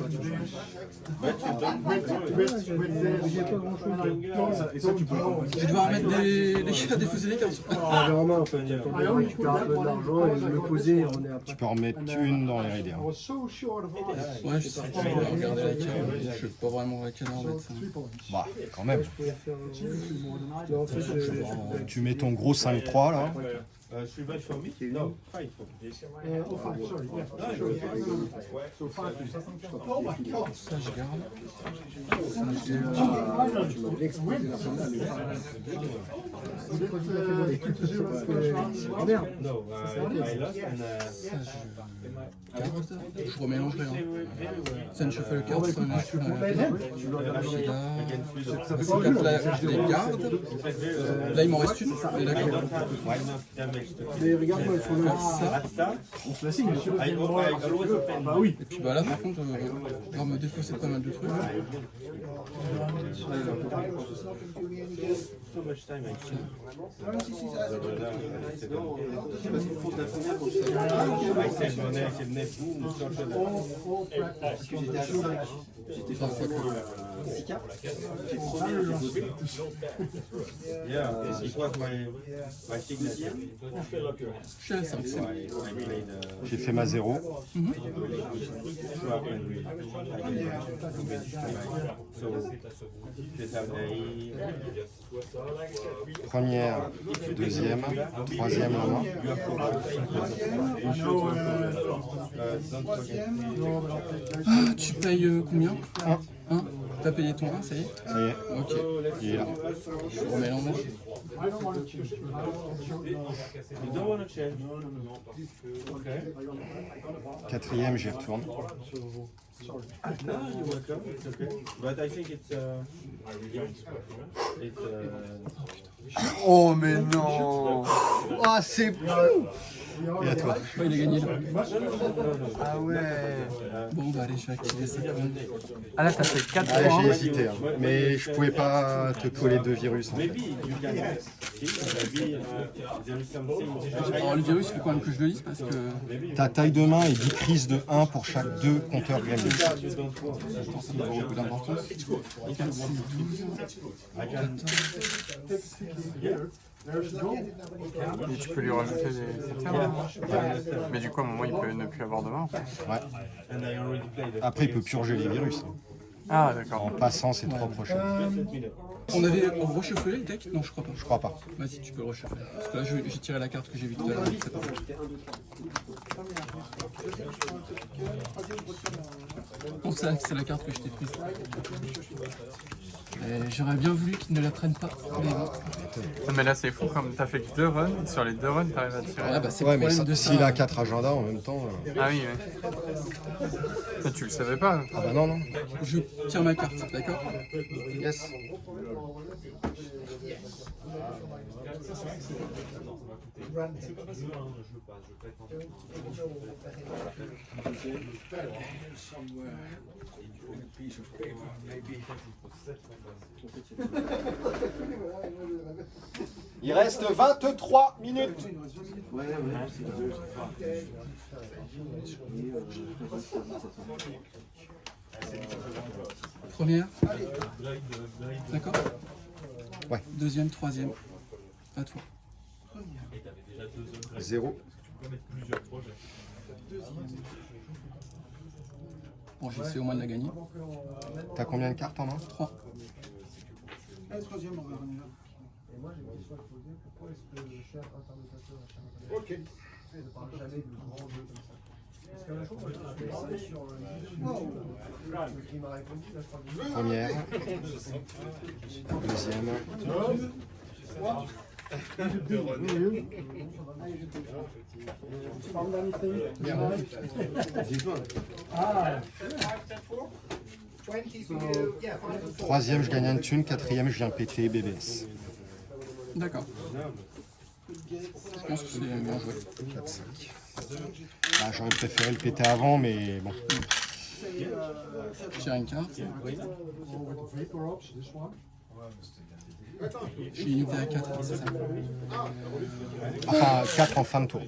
J'ai pas grand chose. Et ça, tu peux le remplacer. Je vais devoir mettre des défausser les cartes. On verra en main en fait. On récupère un peu d'argent et le poser. On est après. Tu peux en mettre une dans les rivières. Ouais, je sais pas, je vais regarder la carte. Je sais pas vraiment à quelle heure mettre ça. Bah, quand même. Non, en fait, Tu mets ton gros 5-3 là. Three bet for me? No, 5 for me. Ça, je garde. Tu m'as exposé la fin de merde. No, I lost and Carte. Je remélangerai. Ça ne chauffe le carte, ça ne chauffe Ces cartes-là, je les garde. Là, il m'en reste une. On est d'accord. Mais regarde-moi, il faut le Ça. On se la signe. bah oui. Et puis bah là, par contre, on va me défausser pas mal de trucs. so much time I see. I said bonnet, I said neuf, boum, yeah, it was my signature. Je suis à la 5. I played J'ai fait ma 0. swap and so this how they Première, deuxième, troisième la main. Ah, tu payes combien? 1. 1. T'as payé ton 1, ça y est? Ça y est, Ok. il est là. Je remélange. you don't want to change. Okay. Quatrième, j'y retourne. No, you're welcome. It's okay. But I think it's Oh mais non. Ah, c'est bon. Et à toi. Ouais, il a gagné là. Ah ouais. Bon, bah allez, je vais activer ça quand même. Ah là, t'as fait 4 Ouais, points. j'ai hésité, hein. Mais je pouvais pas te coller 2 virus en fait. maybe you can maybe there is something. Alors, le virus, il faut quand même que je le lise parce que Ta taille de main est decrease de 1 pour chaque 2 compteurs gremlins. You don't want. je pense qu'il va avoir beaucoup d'importance. 4, 6, 12, 14. Et tu peux lui rajouter des cartes. Mais du coup, à un moment, il peut ne plus avoir de main. En fait. Ouais. And I already played it. Après, il peut purger les virus hein, Ah en d'accord. passant ses 3 prochaines. On avait rechauffelé le deck? Non, je crois pas. Je crois pas. Vas-y, tu peux le rechauffer. Parce que là, j'ai tiré la carte que j'ai vue tout à l'heure. C'est pas grave. Bon, ça, c'est la carte que je t'ai prise. J'aurais bien voulu qu'il ne la prenne pas. Mais bon. Mais là, c'est fou, comme t'as fait que 2 runs. Sur les 2 runs, t'arrives à tirer. Ouais, bah, c'est Ouais, le mais problème de s'il ça. a 4 agendas en même temps. Ah oui, ouais. Ça, tu le savais pas. Ah bah non, non. Je tire ma carte, d'accord? Yes. Il reste 23 minutes. Première. D'accord? Ouais. Deuxième, troisième. À toi. 0. Bon, j'essaie au moins de la gagner. T'as combien de cartes en main? 3. Première. Deuxième. Troisième, je gagne un thune. Quatrième, je viens péter BBS. D'accord. Je pense que c'est bien joué. 4, 5. Bah, j'aurais préféré le péter avant, mais bon. Je tire une carte. Je suis limité à 4, c'est ça. Enfin, 4 en fin de tour.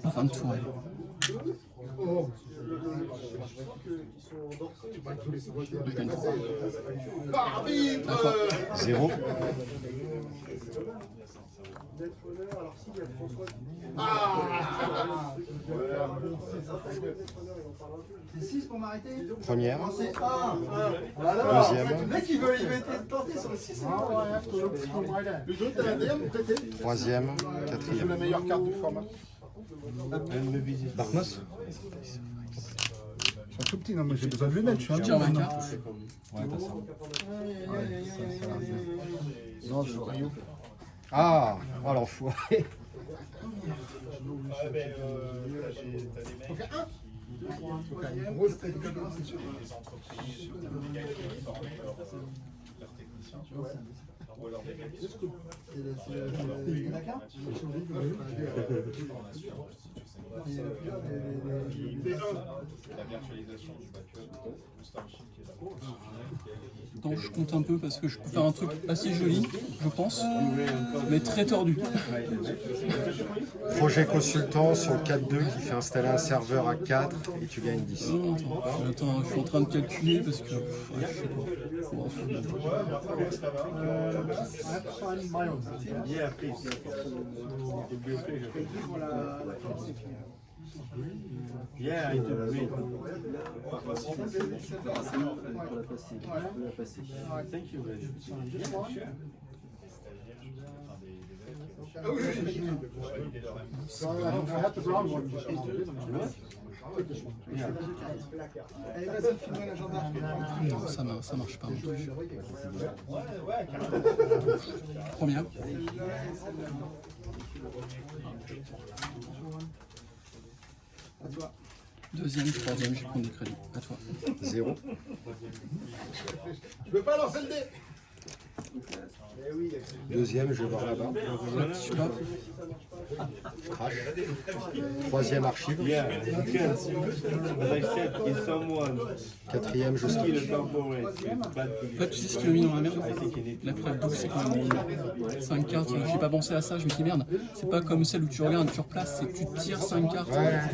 En fin de tour, ouais. Je gagne 3. À toi. 0. C'est 6 pour m'arrêter. Première. C'est 1. Deuxième. Le mec il veut tenter sur le 6. Le jeu, t'as l'ADM ou prêté? Troisième. C'est Quatrième. la meilleure carte du format. Darkness. Ils sont tout petits, non, mais j'ai besoin de lunettes, je suis un Je tire ma homme. carte. Ouais, t'as ça. Non, je joue rien. Ah, oh l'enfoiré. Attends, je compte un peu parce que je peux faire un truc assez joli, je pense, mais très tordu. Projet consultant sur le 4.2 qui fait installer un serveur à 4 et tu gagnes 10. Non, attends, je suis en train de calculer parce que. Ouais, je sais pas. Bon, Yeah, please. Yeah, I do agree. Thank you very much. Allez, vas-y, file-moi l'agenda. non, ça marche pas. Mon truc. Première. À toi. Deuxième, troisième, je vais prendre des crédits. À toi. 0. Je peux pas lancer le dé. Deuxième, je vais voir là-bas. Je sais pas. Crash. Troisième, archive. Yeah, you can. As I said, if someone Quatrième, je kill a stocke. corporate with bad En fait, tu sais ce qui m'a mis dans la merde? I think you need La preuve double, c'est quand même 5 cartes. J'ai pas pensé à ça, je me dis merde. C'est pas comme celle où tu regardes, tu replaces, c'est que tu tires 5 cartes.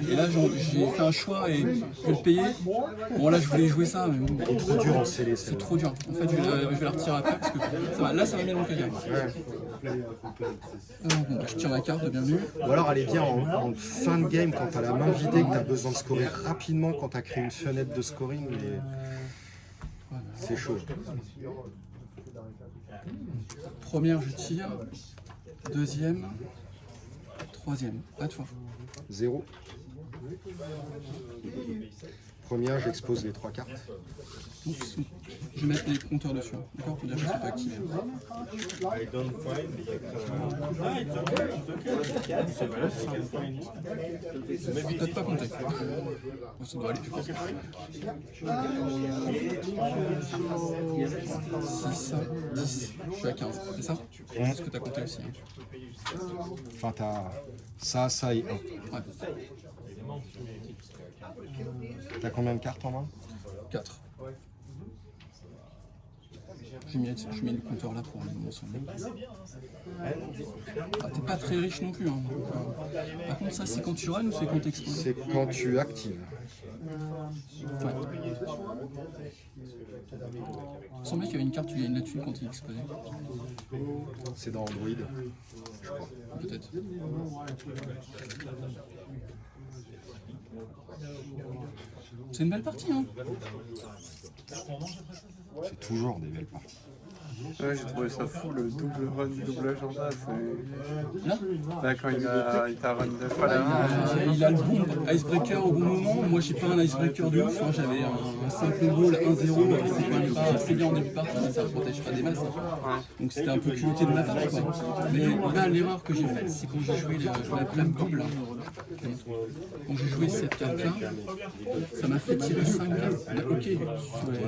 Et là, j'ai fait un choix et je vais le payer. Bon, là, je voulais jouer ça, mais bon, Trop dur en scellé, c'est trop dur. En fait, je vais la retirer après parce que là, ça m'a mis dans le caca. Bon, je tire ma carte, bienvenue. Ou alors elle est bien en fin de game quand t'as la main vidée, que t'as besoin de scorer rapidement quand t'as créé une fenêtre de scoring, mais c'est chaud. Première, je tire. Deuxième. Troisième. À toi. 0. Première, j'expose les 3 cartes. Donc, je vais mettre les compteurs dessus. D'accord? Pour dire que c'est pas activé. I don't find it's okay, it's okay. C'est vrai, I can find it. Peut-être pas compter. Bon, ça doit aller. 6, 10. Je suis à 15. C'est ça? C'est ce que t'as compté aussi. Hein. Enfin, t'as ça et 1. Ouais. T'as combien de cartes en main? 4. Je mets le compteur là pour mon son. Ah, t'es pas très riche non plus. Hein. Par contre, ça, c'est quand tu runs ou c'est quand tu exposes? C'est quand tu actives. Ouais. Il semblait qu'il y avait une carte, tu gagnes là-dessus quand il explosait. C'est dans Android. Peut-être. C'est une belle partie, hein. C'est toujours des belles parties. Ouais, j'ai trouvé ça fou, le double run, double agenda. Là, Là, quand il t'a run 2 fois la main. il a le bon icebreaker au bon moment. Moi, j'ai pas un icebreaker de ouf. Hein. J'avais un simple goal 1-0. C'est quand même pas assez bien en début de partie, mais ça ne protège pas des masses. Hein. Donc c'était un peu culotté de ma part, quoi. Mais là, l'erreur que j'ai faite, c'est quand j'ai joué la prime double. Quand j'ai joué cette carte-là, ça m'a fait tirer 5 cartes. Là, ok,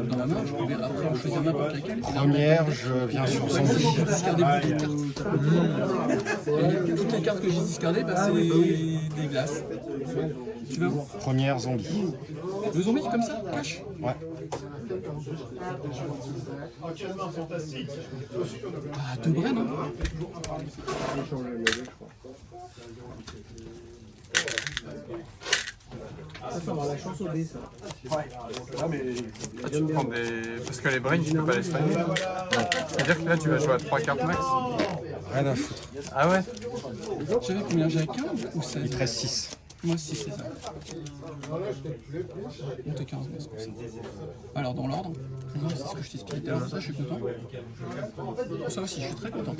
dans ma main, je pouvais après en choisir n'importe laquelle. Première, je viens sur J'ai zombie. discardé beaucoup de cartes. Et toutes les cartes que j'ai discardées, bah, c'est des glaces. Tu veux? Première, zombie. Le zombie comme ça, cash. Ouais. Ah, deux Bren, hein. Ça, ça va la chance au dé, ça. Ah, tu prends des... Parce que les brains, tu peux pas les soigner. C'est-à-dire que là, tu vas jouer à 3 cartes max. Rien à foutre. Ah ouais? J'avais combien? J'avais 15 ou 16? Il te reste 6. Moi 6, c'est ça. On t'es 15, mais c'est comme ça. Alors, dans l'ordre, c'est ce que je t'expliquais tout à l'heure, ça, je suis content. Ça aussi, je suis très content.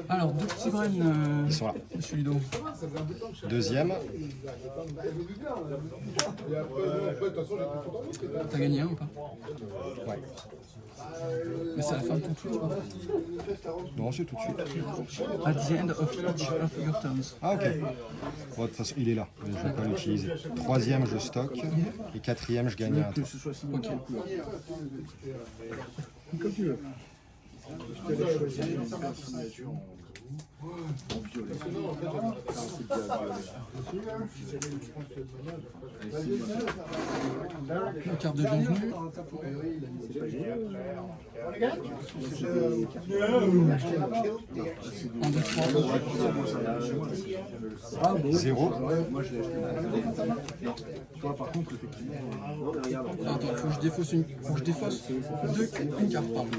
Alors, deux petits Bren, Ils sont là. monsieur Ludo. Deuxième. T'as gagné un ou pas? Ouais. Mais c'est à la fin de ton tour, quoi. Non, c'est tout de suite. At the end of each of your turns. Ah, ok. Bon, de toute façon, il est là. Je vais pas l'utiliser. Troisième, je stocke. Et quatrième, je gagne un tour. Que ce soit signé Ok. Comme tu veux. Je t'avais choisi une signature en violet. Une carte de bienvenue. Un, deux, trois. Ah bon. 0. Moi, je l'ai acheté. Toi, par contre, effectivement, Attends, faut que je défausse une carte, pardon.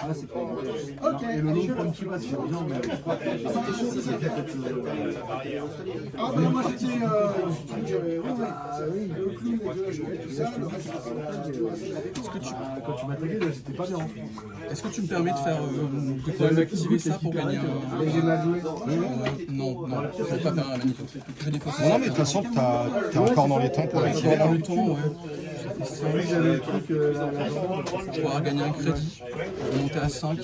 ah, c'est pas ok. Et le long point de pas c'est bien, mais Ah ben moi j'étais... oui, le clou, tout ça, quand tu m'as tagué, là, c'était pas bien. Est-ce que tu me permets de faire de quand même activer ça pour gagner un... j'ai mal joué. Non, je vais pas faire un manif. Je vais défausser. Non, mais de toute façon, t'es encore dans les temps pour l'activer. Dans le temps, ouais. C'est vrai que j'avais le truc... Je vais avoir gagné un crédit, monter à 5.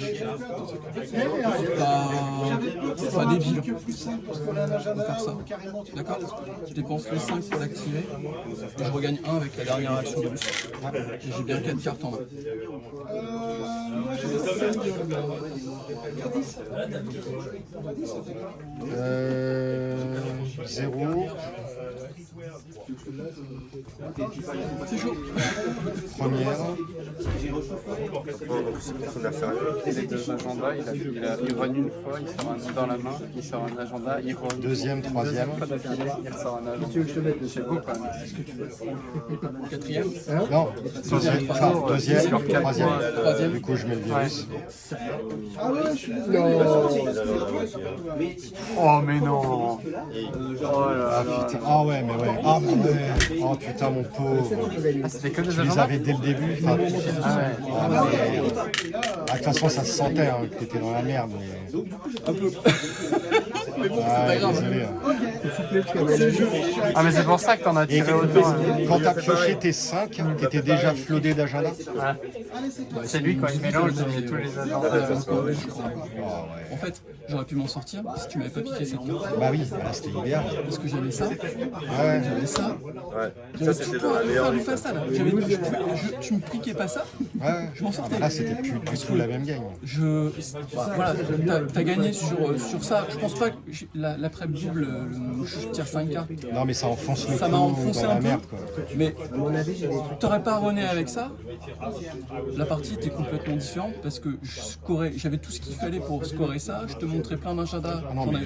C'est pas débile. On va faire ça. D'accord? Je dépense les 5 pour l'activer. Et je regagne 1 avec la dernière action de plus. Et j'ai bien 4 cartes en main. 0. C'est chaud. Première. Il est deux agendas, il run une fois, il sort un dans la main, il sort un agenda, il run Deuxième, troisième. fois d'affilée, il ressort un agenda. C'est beau quand même. Quatrième. Non, deuxième, enfin, deuxième, troisième. Du coup, je mets le virus. Ah ouais, je suis désolé. Oh mais non. Ah putain, ah ouais, mais ouais. Ah mais ouais. Oh putain, mon pauvre. Ah, c'était que des Tu les agendas? avais dès le début. Enfin, Ah ouais. ah, merde. Ah, de toute façon, ça se sentait hein, que t'étais dans la merde. Mais... Mais bon, Ah, c'est pas grave. désolé. Hein. Ah mais c'est pour ça que t'en as Et tiré autant. quand t'as pioché tes 5, t'étais déjà flodé d'agenda. C'est lui quand il mélange, il met tous les agendas. En fait, j'aurais pu m'en sortir si tu m'avais pas piqué cette carte. Bah oui, là c'était idéal. Parce que j'avais ça, Ouais. j'avais ça. J'avais tout pour faire du façade. Tu me piquais pas ça, Ouais. je m'en sortais. Là c'était plus du tout la même game. Voilà, t'as gagné sur ça. Je pense pas que l'après double, je tire 5 cartes. Non mais ça enfonce le Ça m'a coup enfoncé dans un la peu. merde quoi. Mais t'aurais pas rené avec ça, la partie était complètement différente parce que j'avais tout ce qu'il fallait pour scorer ça. Je te montrais plein d'agendas.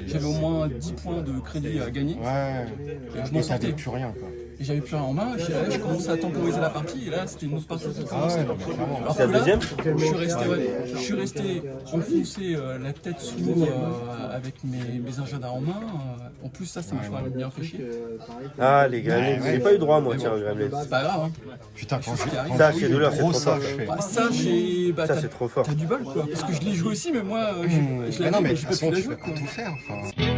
J'avais au moins 10 points de crédit à gagner. Ouais. Et je m'en Et sortais. t'avais plus rien quoi. Et j'avais plus rien en main. Je commençais à temporiser la partie. Et là, c'était une autre partie qui Ah commençait. ouais, non mais clairement. Alors que là, je suis resté enfoncé la tête sous avec mes agendas en main. En plus, ça m'a bien fait chier. Ah, les gremlins, j'ai pas eu droit moi, tiens, gremlins. C'est pas grave. Hein. Putain, quand je Ça, chez Douleur, c'est gros trop ça, fort. je fais. Bah, ça, Ça, c'est trop fort. t'as du bol quoi. Parce que je l'ai joué aussi, mais moi, je Mais l'ai non, mais de j'ai toute pas pu façon, la tu jouer peux quoi. pas tout faire. Enfin.